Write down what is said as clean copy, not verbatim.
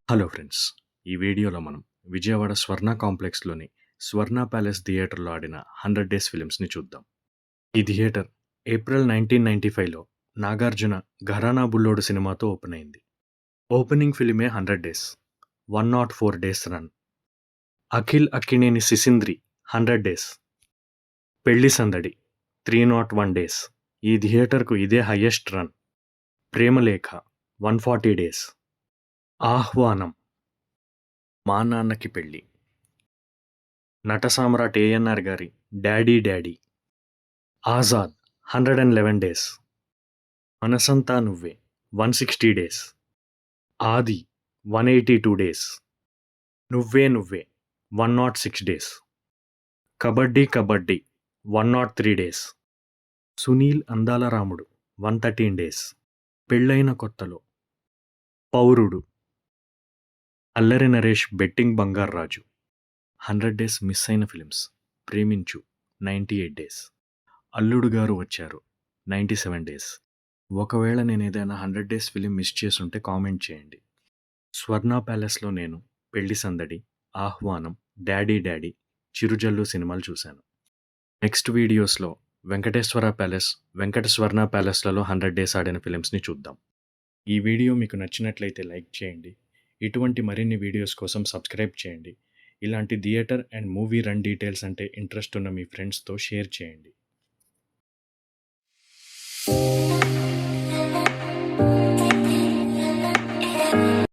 Hello friends. ఈ వీడియోలో మనం విజయవాడ స్వర్ణ కాంప్లెక్స్‌లోని స్వర్ణ ప్యాలెస్ థియేటర్‌లో ఆడిన 100 డేస్ ఫిల్మ్స్‌ని చూద్దాం. ఈ థియేటర్ ఏప్రిల్ 1995లో నాగార్జున 'ఘరానా బుల్లోడు' సినిమాతో ఓపెన్ అయింది. ఓపెనింగ్ ఫిల్మే 100 days, 104 days run. Akhil Akkineni 'Sisindri' 100 days, Pelli Sandadi 301 days. ఈ థియేటర్‌కు ఇదే హైయెస్ట్ రన్. ప్రేమలేఖ 140 డేస్. ఆహ్వానం, మా నాన్నకి పెళ్లి, నట సామ్రాట్ ఏఎన్నార్ గారి 'డాడీ డాడీ', ఆజాద్ 111 డేస్, మనసంతా నువ్వే 160 డేస్, ఆది 182 డేస్, నువ్వే నువ్వే 106 డేస్, కబడ్డీ కబడ్డీ 103 డేస్, సునీల్ అందాల రాముడు 113 డేస్, పెళ్ళైన కొత్తలో, పౌరుడు, Allari Naresh betting Bangarraju, 100 days miss అయిన ఫిలిమ్స్, ప్రేమించు 98 డేస్, అల్లుడు గారు వచ్చారు 97 డేస్. ఒకవేళ నేను ఏదైనా 100 డేస్ ఫిలిం మిస్ చేసుంటే కామెంట్ చేయండి. స్వర్ణ ప్యాలెస్లో నేను పెళ్లి సందడి, ఆహ్వానం, డాడీ డాడీ, చిరుజల్లు సినిమాలు చూశాను. నెక్స్ట్ వీడియోస్లో వెంకటేశ్వర ప్యాలెస్, వెంకట స్వర్ణ ప్యాలెస్లలో 100 డేస్ ఆడిన ఫిలిమ్స్ని చూద్దాం. ఈ వీడియో మీకు నచ్చినట్లయితే లైక్ చేయండి. ఇటువంటి మరిన్ని వీడియోస్ కోసం సబ్స్క్రైబ్ చేయండి. ఇలాంటి theatre and movie run details అంటే ఇంట్రెస్ట్ ఉన్న మీ ఫ్రెండ్స్తో షేర్ చేయండి.